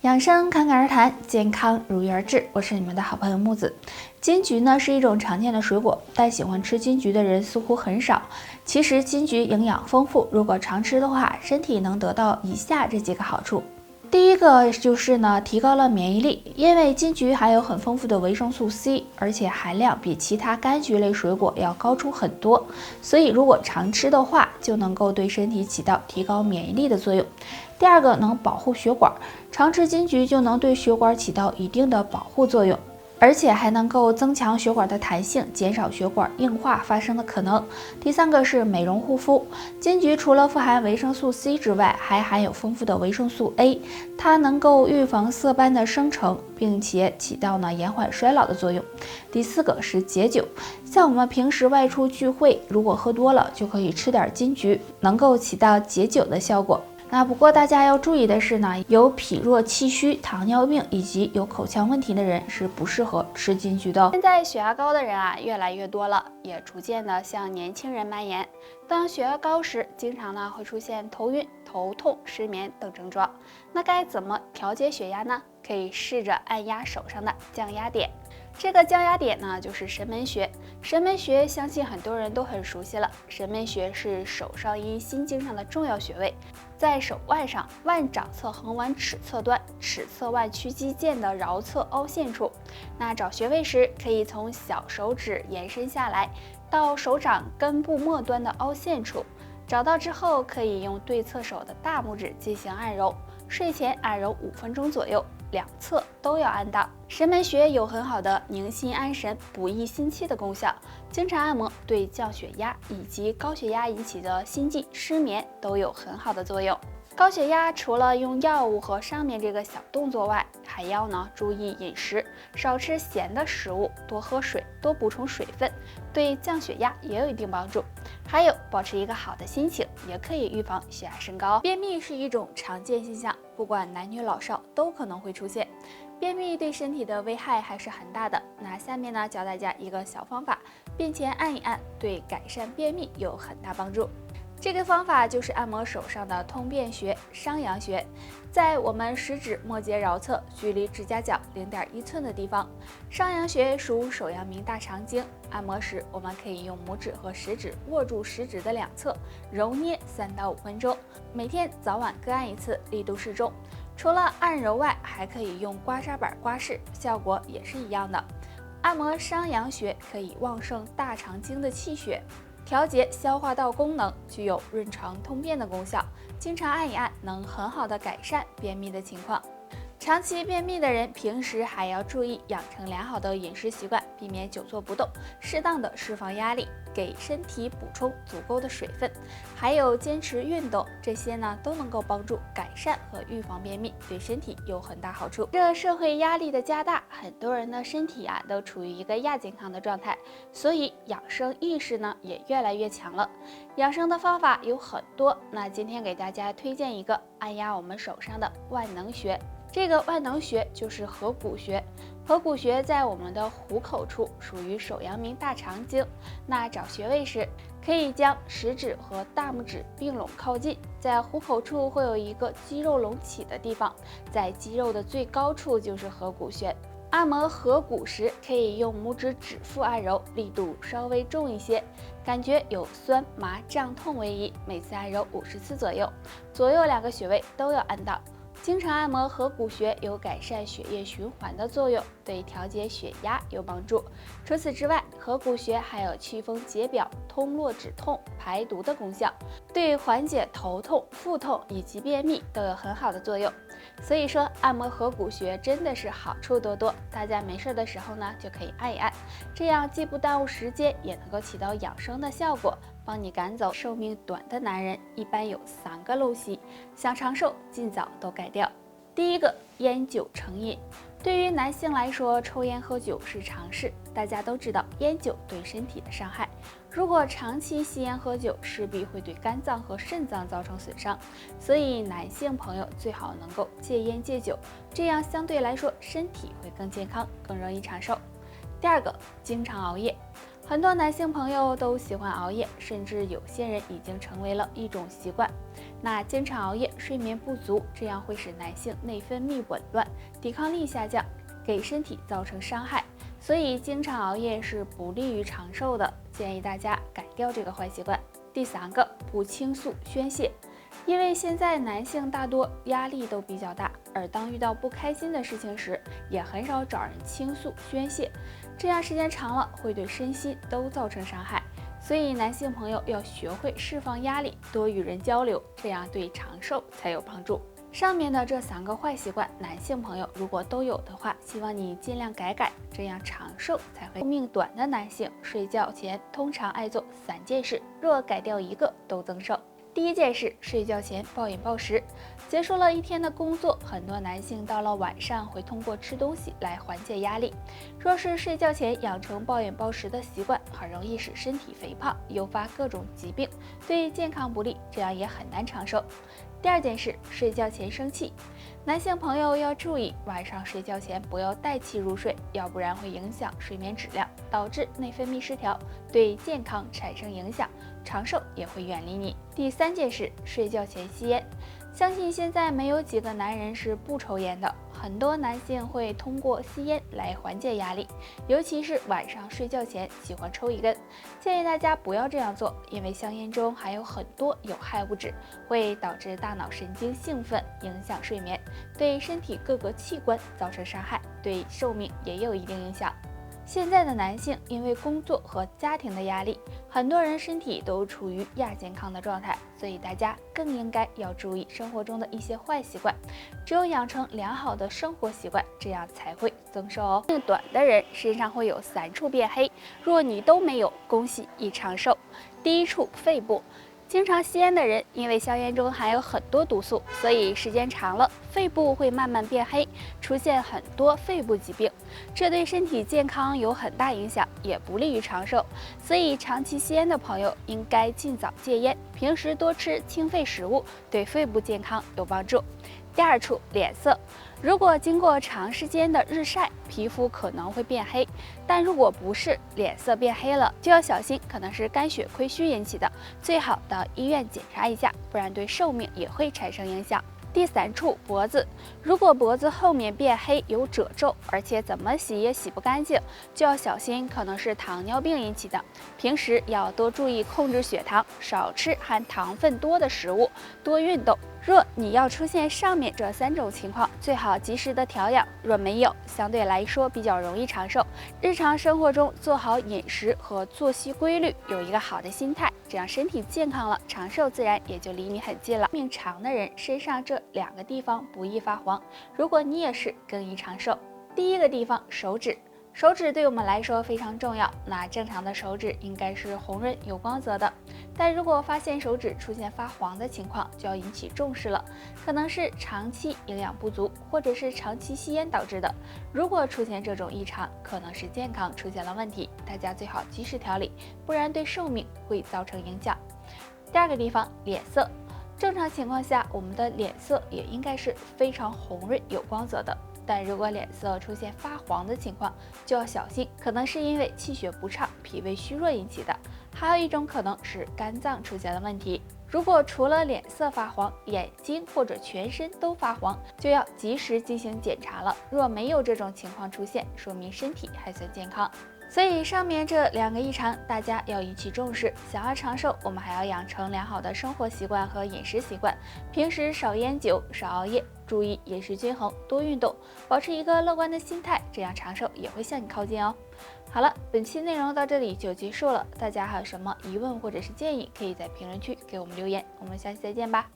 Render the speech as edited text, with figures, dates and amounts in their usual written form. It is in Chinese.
养生侃侃而谈，健康如约而至。我是你们的好朋友木子。金桔呢是一种常见的水果，但喜欢吃金桔的人似乎很少。其实金桔营养丰富，如果常吃的话，身体能得到以下这几个好处。第一个就是呢，提高了免疫力，因为金桔含有很丰富的维生素 C， 而且含量比其他柑橘类水果要高出很多，所以如果常吃的话，就能够对身体起到提高免疫力的作用。第二个能保护血管，常吃金桔就能对血管起到一定的保护作用。而且还能够增强血管的弹性，减少血管硬化发生的可能。第三个是美容护肤，金桔除了富含维生素 C 之外，还含有丰富的维生素 A， 它能够预防色斑的生成，并且起到延缓衰老的作用。第四个是解酒，像我们平时外出聚会，如果喝多了，就可以吃点金桔，能够起到解酒的效果。不过大家要注意的是有脾弱气虚、糖尿病以及有口腔问题的人是不适合吃金桔的。现在血压高的人越来越多了，也逐渐的向年轻人蔓延。当血压高时，经常会出现头晕、头痛、失眠等症状。那该怎么调节血压呢？可以试着按压手上的降压点。这个降压点就是神门穴。神门穴相信很多人都很熟悉了。神门穴是手上阴心经上的重要穴位，在手腕上腕掌侧横纹尺侧端、尺侧腕屈肌腱的桡侧凹陷处。找穴位时，可以从小手指延伸下来，到手掌根部末端的凹陷处。找到之后，可以用对侧手的大拇指进行按揉，睡前按揉5分钟左右，两侧都要按到。神门穴有很好的宁心安神、补益心气的功效，经常按摩对降血压以及高血压引起的心悸、失眠都有很好的作用。高血压除了用药物和上面这个小动作外，还要注意饮食，少吃咸的食物，多喝水，多补充水分，对降血压也有一定帮助。还有保持一个好的心情，也可以预防血压升高。便秘是一种常见现象，不管男女老少都可能会出现。便秘对身体的危害还是很大的。下面教大家一个小方法，便前按一按，对改善便秘有很大帮助。这个方法就是按摩手上的通便穴商阳穴，在我们食指末节桡侧，距离指甲角0.1寸的地方。商阳穴属手阳明大肠经，按摩时我们可以用拇指和食指握住食指的两侧，揉捏3到5分钟，每天早晚各按一次，力度适中。除了按揉外，还可以用刮痧板刮拭，效果也是一样的。按摩商阳穴可以旺盛大肠经的气血，调节消化道功能，具有润肠通便的功效。经常按一按，能很好的改善便秘的情况。长期便秘的人，平时还要注意养成良好的饮食习惯，避免久坐不动，适当的释放压力，给身体补充足够的水分，还有坚持运动，这些都能够帮助改善和预防便秘，对身体有很大好处。这社会压力的加大，很多人的身体都处于一个亚健康的状态，所以养生意识也越来越强了。养生的方法有很多，今天给大家推荐一个按压我们手上的万能穴。这个万能穴就是合谷穴，合谷穴在我们的虎口处，属于手阳明大肠经。找穴位时，可以将食指和大拇指并拢靠近，在虎口处会有一个肌肉隆起的地方，在肌肉的最高处就是合谷穴。按摩合谷时，可以用拇指指腹按揉，力度稍微重一些，感觉有酸麻胀痛为宜，每次按揉50次左右，左右2个穴位都要按到。经常按摩合谷穴有改善血液循环的作用，对调节血压有帮助。除此之外，合谷穴还有祛风解表、通络止痛、排毒的功效，对缓解头痛、腹痛以及便秘都有很好的作用。所以说，按摩合谷穴真的是好处多多，大家没事的时候就可以按一按，这样既不耽误时间，也能够起到养生的效果，帮你赶走寿命短的男人。一般有3个陋习，想长寿尽早都改掉。第一个，烟酒成瘾。对于男性来说，抽烟喝酒是常事，大家都知道烟酒对身体的伤害。如果长期吸烟喝酒，势必会对肝脏和肾脏造成损伤，所以男性朋友最好能够戒烟戒酒，这样相对来说身体会更健康，更容易长寿。第二个，经常熬夜。很多男性朋友都喜欢熬夜，甚至有些人已经成为了一种习惯。那经常熬夜、睡眠不足，这样会使男性内分泌紊乱，抵抗力下降，给身体造成伤害。所以经常熬夜是不利于长寿的，建议大家改掉这个坏习惯。第3个，不倾诉宣泄。因为现在男性大多压力都比较大，而当遇到不开心的事情时，也很少找人倾诉宣泄，这样时间长了会对身心都造成伤害。所以男性朋友要学会释放压力，多与人交流，这样对长寿才有帮助。上面的这3个坏习惯，男性朋友如果都有的话，希望你尽量改，这样长寿才会。寿命短的男性睡觉前通常爱做3件事，若改掉1个都增寿。第1件事，睡觉前暴饮暴食。结束了一天的工作，很多男性到了晚上会通过吃东西来缓解压力。若是睡觉前养成暴饮暴食的习惯，很容易使身体肥胖，诱发各种疾病，对健康不利，这样也很难长寿。第2件事，睡觉前生气。男性朋友要注意，晚上睡觉前不要带气入睡，要不然会影响睡眠质量，导致内分泌失调，对健康产生影响，长寿也会远离你。第3件事，睡觉前吸烟。相信现在没有几个男人是不抽烟的，很多男性会通过吸烟来缓解压力，尤其是晚上睡觉前喜欢抽一根。建议大家不要这样做，因为香烟中含有很多有害物质，会导致大脑神经兴奋，影响睡眠，对身体各个器官造成伤害，对寿命也有一定影响。现在的男性因为工作和家庭的压力，很多人身体都处于亚健康的状态，所以大家更应该要注意生活中的一些坏习惯，只有养成良好的生活习惯，这样才会增寿哦。命短的人身上会有3处变黑，若你都没有，恭喜易长寿。第1处，肺部。经常吸烟的人，因为香烟中含有很多毒素，所以时间长了，肺部会慢慢变黑，出现很多肺部疾病，这对身体健康有很大影响，也不利于长寿。所以长期吸烟的朋友应该尽早戒烟，平时多吃清肺食物，对肺部健康有帮助。第2处，脸色。如果经过长时间的日晒，皮肤可能会变黑，但如果不是脸色变黑了，就要小心，可能是肝血亏虚引起的，最好到医院检查一下，不然对寿命也会产生影响。第3处，脖子。如果脖子后面变黑有褶皱，而且怎么洗也洗不干净，就要小心，可能是糖尿病引起的。平时要多注意控制血糖，少吃含糖分多的食物，多运动。若你要出现上面这3种情况，最好及时的调养。若没有，相对来说比较容易长寿。日常生活中做好饮食和作息规律，有一个好的心态，这样身体健康了，长寿自然也就离你很近了。命长的人身上这2个地方不易发黄，如果你也是，更易长寿。第1个地方，手指。手指对我们来说非常重要，那正常的手指应该是红润有光泽的，但如果发现手指出现发黄的情况，就要引起重视了，可能是长期营养不足，或者是长期吸烟导致的。如果出现这种异常，可能是健康出现了问题，大家最好及时调理，不然对寿命会造成影响。第2个地方，脸色。正常情况下，我们的脸色也应该是非常红润有光泽的，但如果脸色出现发黄的情况，就要小心，可能是因为气血不畅、脾胃虚弱引起的，还有一种可能是肝脏出现了问题。如果除了脸色发黄，眼睛或者全身都发黄，就要及时进行检查了。若没有这种情况出现，说明身体还算健康。所以上面这2个异常，大家要一起重视。想要长寿，我们还要养成良好的生活习惯和饮食习惯，平时少烟酒，少熬夜，注意饮食均衡，多运动，保持一个乐观的心态，这样长寿也会向你靠近哦。好了，本期内容到这里就结束了，大家还有什么疑问或者是建议，可以在评论区给我们留言，我们下期再见吧。